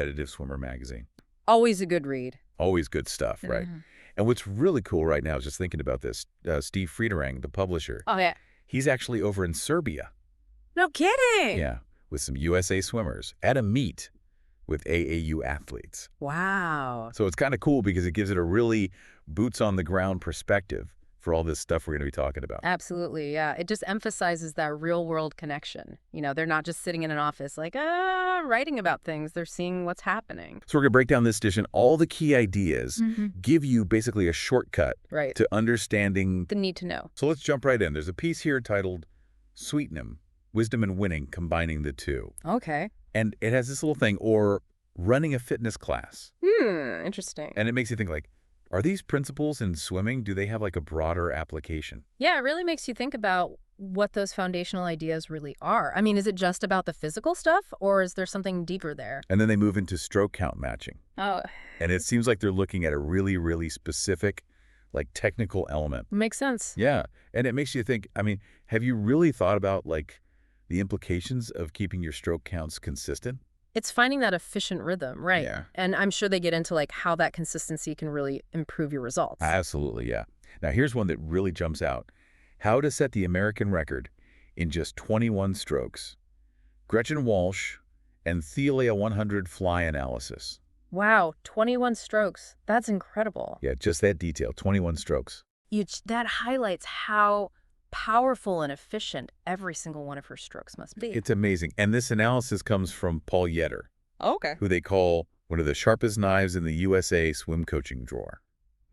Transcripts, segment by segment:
competitive swimmer magazine. Always a good read. Always good stuff, right? And what's really cool right now is just thinking about this. Steve Friederang, the publisher, Oh, yeah. he's actually over in Serbia. No kidding. Yeah, with some USA swimmers at a meet with AAU athletes. Wow. So it's kind of cool because it gives it a really boots-on-the-ground perspective for all this stuff we're going to be talking about. Absolutely, yeah. It just emphasizes that real-world connection. You know, they're not just sitting in an office like, writing about things. They're seeing what's happening. So we're going to break down this edition, all the key ideas, give you basically a shortcut to understanding the need to know. So let's jump right in. There's a piece here titled Sweeten Wisdom and Winning, Combining the Two. Okay. And it has this little thing, or running a fitness class. Interesting. And it makes you think, like, are these principles in swimming, do they have like a broader application? Yeah, it really makes you think about what those foundational ideas really are. I mean, is it just about the physical stuff, or is there something deeper there? And then they move into stroke count matching. Oh. And it seems like they're looking at a really, really specific, like, technical element. Makes sense. Yeah. And it makes you think, I mean, have you really thought about, like, the implications of keeping your stroke counts consistent? It's finding that efficient rhythm, right? Yeah. And I'm sure they get into like how that consistency can really improve your results. Absolutely, yeah. Now, here's one that really jumps out. How to set the American record in just 21 strokes. Gretchen Walsh and Thalia 100 fly analysis. Wow, 21 strokes. That's incredible. Yeah, just that detail, 21 strokes. That highlights how powerful and efficient every single one of her strokes must be. It's amazing. And this analysis comes from Paul Yetter, Okay. who they call one of the sharpest knives in the USA swim coaching drawer.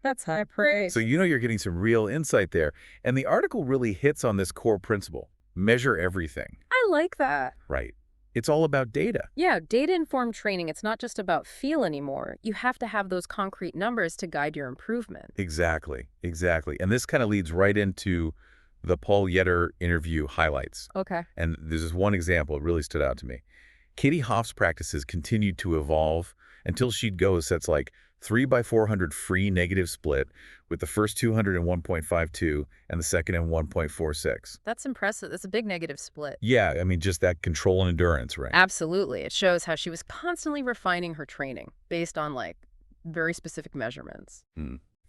That's high praise. So you know you're getting some real insight there. And the article really hits on this core principle. Measure everything. I like that. Right. It's all about data. Yeah, data-informed training, it's not just about feel anymore. You have to have those concrete numbers to guide your improvement. Exactly. And this kind of leads right into the Paul Yetter interview highlights. Okay. And there's this one example that really stood out to me. Katie Hoff's practices continued to evolve until she'd go sets like 3x400 free negative split with the first 200 in 1.52 and the second in 1.46. That's impressive. That's a big negative split. Yeah, I mean, just that control and endurance, right? Absolutely. It shows how she was constantly refining her training based on like very specific measurements.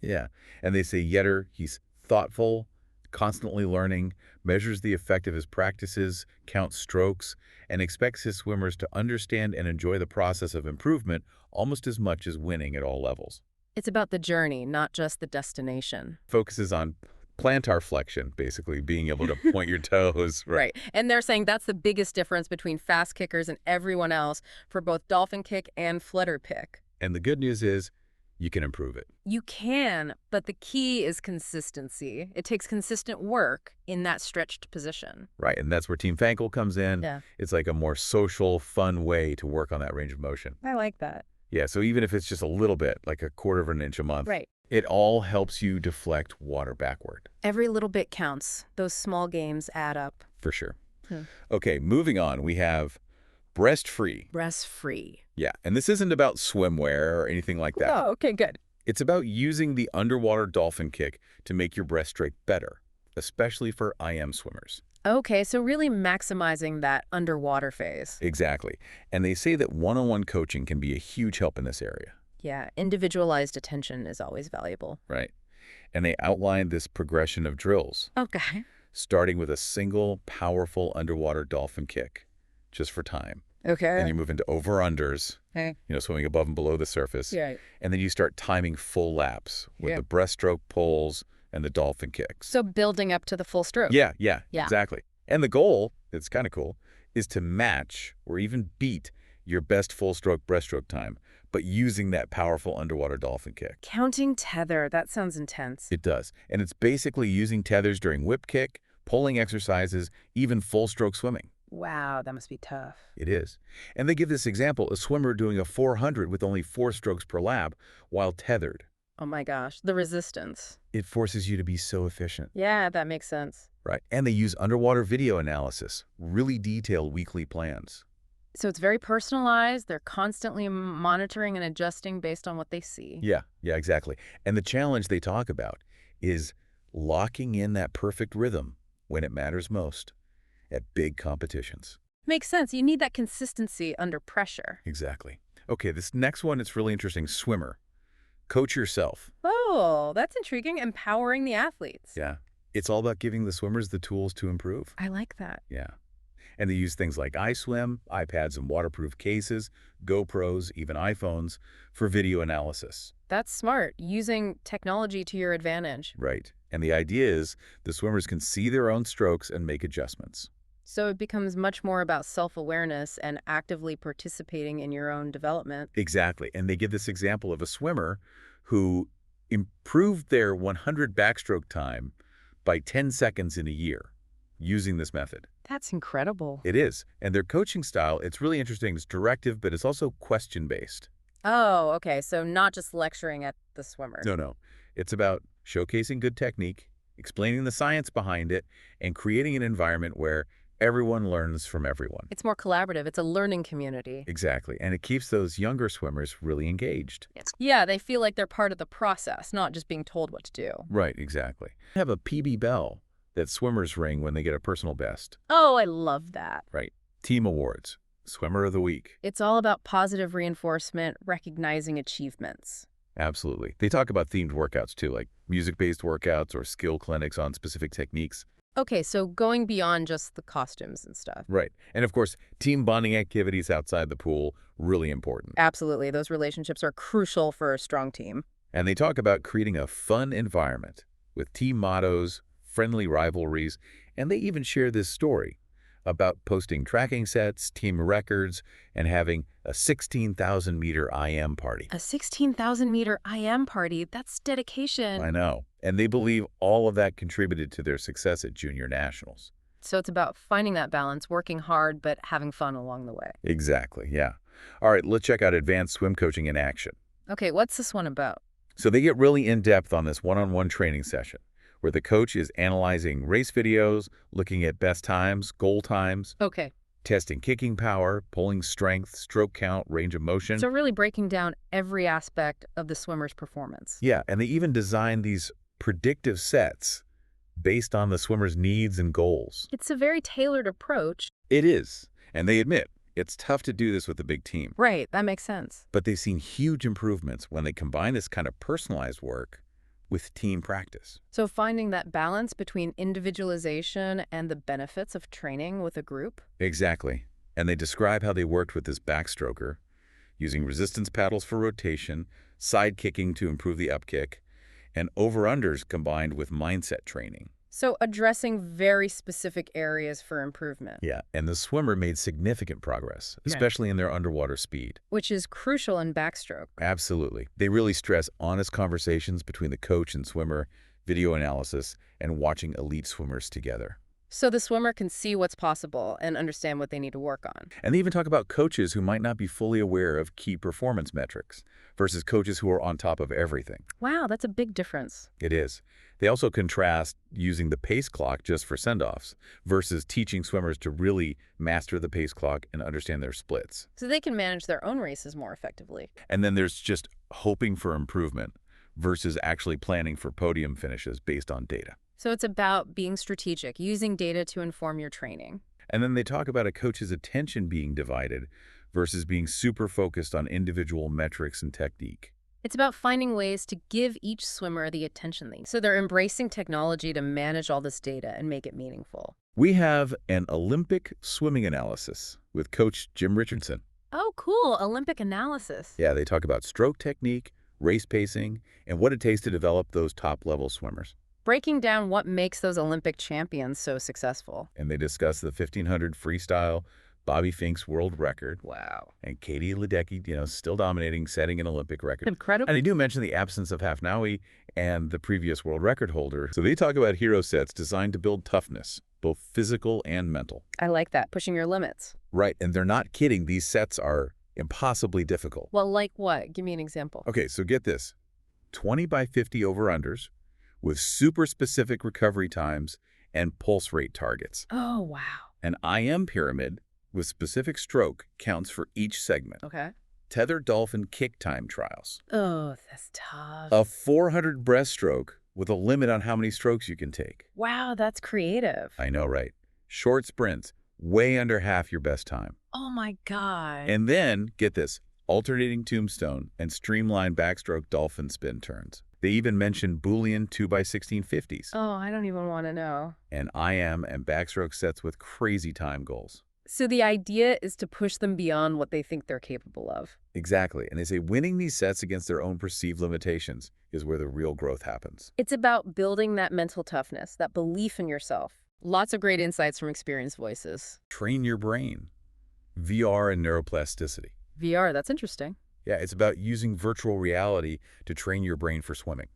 Yeah. And they say Yetter, he's thoughtful, constantly learning, measures the effect of his practices, counts strokes, and expects his swimmers to understand and enjoy the process of improvement almost as much as winning at all levels. It's about the journey, not just the destination. Focuses on plantar flexion, basically being able to point your toes. Right. And they're saying that's the biggest difference between fast kickers and everyone else for both dolphin kick and flutter pick. And the good news is you can improve it. You can, but the key is consistency. It takes consistent work in that stretched position. Right, and that's where Team Fankel comes in. Yeah. It's like a more social, fun way to work on that range of motion. I like that. Yeah, so even if it's just a little bit, like a quarter of an inch a month, Right. It all helps you deflect water backward. Every little bit counts. Those small gains add up. For sure. Okay, moving on, we have breast free. Breast free. Yeah, and this isn't about swimwear or anything like that. Oh, okay, good. It's about using the underwater dolphin kick to make your breaststroke better, especially for IM swimmers. Okay, so really maximizing that underwater phase. Exactly. And they say that one-on-one coaching can be a huge help in this area. Yeah, individualized attention is always valuable. Right. And they outlined this progression of drills, Okay. starting with a single, powerful underwater dolphin kick, just for time. Okay. And you move into over-unders, Okay. swimming above and below the surface. Yeah. And then you start timing full laps with the breaststroke pulls and the dolphin kicks. So building up to the full stroke. Yeah, Yeah. exactly. And the goal, it's kind of cool, is to match or even beat your best full stroke breaststroke time, but using that powerful underwater dolphin kick. Counting tether, that sounds intense. It does. And it's basically using tethers during whip kick, pulling exercises, even full stroke swimming. Wow, that must be tough. It is. And they give this example, a swimmer doing a 400 with only 4 strokes per lap while tethered. Oh my gosh, the resistance. It forces you to be so efficient. Yeah, that makes sense. Right. And they use underwater video analysis, really detailed weekly plans. So it's very personalized. They're constantly monitoring and adjusting based on what they see. Yeah, exactly. And the challenge they talk about is locking in that perfect rhythm when it matters most at big competitions. Makes sense. You need that consistency under pressure. Exactly. Okay, this next one is really interesting. Swimmer. Coach yourself. Oh, that's intriguing. Empowering the athletes. Yeah. It's all about giving the swimmers the tools to improve. I like that. Yeah. And they use things like iSwim, iPads and waterproof cases, GoPros, even iPhones for video analysis. That's smart, using technology to your advantage. Right. And the idea is the swimmers can see their own strokes and make adjustments. So it becomes much more about self-awareness and actively participating in your own development. Exactly. And they give this example of a swimmer who improved their 100 backstroke time by 10 seconds in a year using this method. That's incredible. It is. And their coaching style, it's really interesting. It's directive, but it's also question-based. Oh, okay. So not just lecturing at the swimmer. No. It's about showcasing good technique, explaining the science behind it, and creating an environment where everyone learns from everyone. It's more collaborative. It's a learning community. Exactly. And it keeps those younger swimmers really engaged. Yeah, they feel like they're part of the process, not just being told what to do. Right, exactly. Have a PB bell that swimmers ring when they get a personal best. Oh, I love that. Right. Team awards. Swimmer of the week. It's all about positive reinforcement, recognizing achievements. Absolutely. They talk about themed workouts too, like music-based workouts or skill clinics on specific techniques. Okay, so going beyond just the costumes and stuff. Right. And of course, team bonding activities outside the pool, really important. Absolutely. Those relationships are crucial for a strong team. And they talk about creating a fun environment with team mottos, friendly rivalries, and they even share this story about posting tracking sets, team records, and having a 16,000-meter IM party. A 16,000-meter IM party, that's dedication. I know. And they believe all of that contributed to their success at junior nationals. So it's about finding that balance, working hard, but having fun along the way. Exactly, yeah. All right, let's check out advanced swim coaching in action. Okay, what's this one about? So they get really in-depth on this one-on-one training session, where the coach is analyzing race videos, looking at best times, goal times, Okay, testing kicking power, pulling strength, stroke count, range of motion. so really breaking down every aspect of the swimmer's performance. Yeah, and they even design these predictive sets based on the swimmer's needs and goals. It's a very tailored approach. It is, and they admit it's tough to do this with a big team. Right, that makes sense. But they've seen huge improvements when they combine this kind of personalized work with team practice. So finding that balance between individualization and the benefits of training with a group. Exactly. And they describe how they worked with this backstroker, using resistance paddles for rotation, side kicking to improve the upkick, and over-unders combined with mindset training. So addressing very specific areas for improvement. Yeah, and the swimmer made significant progress, especially in their underwater speed. Which is crucial in backstroke. Absolutely. They really stress honest conversations between the coach and swimmer, video analysis, and watching elite swimmers together. So the swimmer can see what's possible and understand what they need to work on. And they even talk about coaches who might not be fully aware of key performance metrics versus coaches who are on top of everything. Wow, that's a big difference. It is. They also contrast using the pace clock just for send-offs versus teaching swimmers to really master the pace clock and understand their splits. So they can manage their own races more effectively. And then there's just hoping for improvement versus actually planning for podium finishes based on data. So it's about being strategic, using data to inform your training. And then they talk about a coach's attention being divided versus being super focused on individual metrics and technique. It's about finding ways to give each swimmer the attention they need. So they're embracing technology to manage all this data and make it meaningful. We have an Olympic swimming analysis with Coach Jim Richardson. Oh, cool. Olympic analysis. Yeah, they talk about stroke technique, race pacing, and what it takes to develop those top-level swimmers. Breaking down what makes those Olympic champions so successful. And they discuss the 1500 freestyle, Bobby Fink's world record. Wow. And Katie Ledecky, still dominating, setting an Olympic record. Incredible. And they do mention the absence of Hafnaoui and the previous world record holder. So they talk about hero sets designed to build toughness, both physical and mental. I like that, pushing your limits. Right, and they're not kidding. These sets are impossibly difficult. Well, like what? Give me an example. Okay, so get this. 20 by 50 over-unders with super specific recovery times and pulse rate targets. Oh, wow. An IM pyramid with specific stroke counts for each segment. Okay. Tethered dolphin kick time trials. Oh, that's tough. A 400 breaststroke with a limit on how many strokes you can take. Wow, that's creative. I know, right? Short sprints, way under half your best time. Oh my God. And then, get this, alternating tombstone, and streamlined backstroke dolphin spin turns. They even mention Boolean 2x1650s Oh, I don't even want to know. and IM and backstroke sets with crazy time goals. So the idea is to push them beyond what they think they're capable of. Exactly. And they say winning these sets against their own perceived limitations is where the real growth happens. It's about building that mental toughness, that belief in yourself. Lots of great insights from experienced voices. Train your brain. VR and neuroplasticity. VR, that's interesting. Yeah, it's about using virtual reality to train your brain for swimming.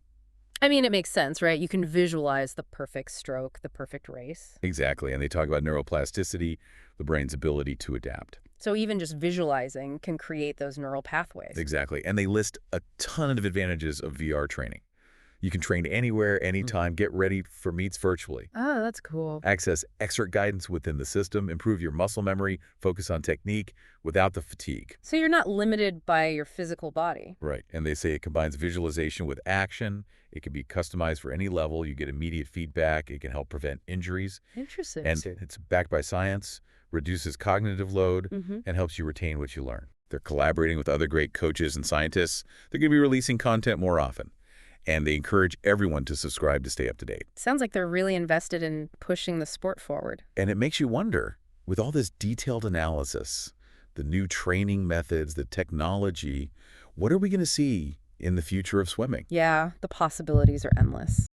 I mean, it makes sense, right? You can visualize the perfect stroke, the perfect race. Exactly. And they talk about neuroplasticity, the brain's ability to adapt. So even just visualizing can create those neural pathways. Exactly. And they list a ton of advantages of VR training. You can train anywhere, anytime, get ready for meets virtually. Oh, that's cool. Access excerpt guidance within the system, improve your muscle memory, focus on technique without the fatigue. So you're not limited by your physical body. Right. And they say it combines visualization with action. It can be customized for any level. You get immediate feedback. It can help prevent injuries. Interesting. And it's backed by science, reduces cognitive load, Mm-hmm. and helps you retain what you learn. They're collaborating with other great coaches and scientists. They're going to be releasing content more often. And they encourage everyone to subscribe to stay up to date. Sounds like they're really invested in pushing the sport forward. And it makes you wonder, with all this detailed analysis, the new training methods, the technology, what are we going to see in the future of swimming? Yeah, the possibilities are endless.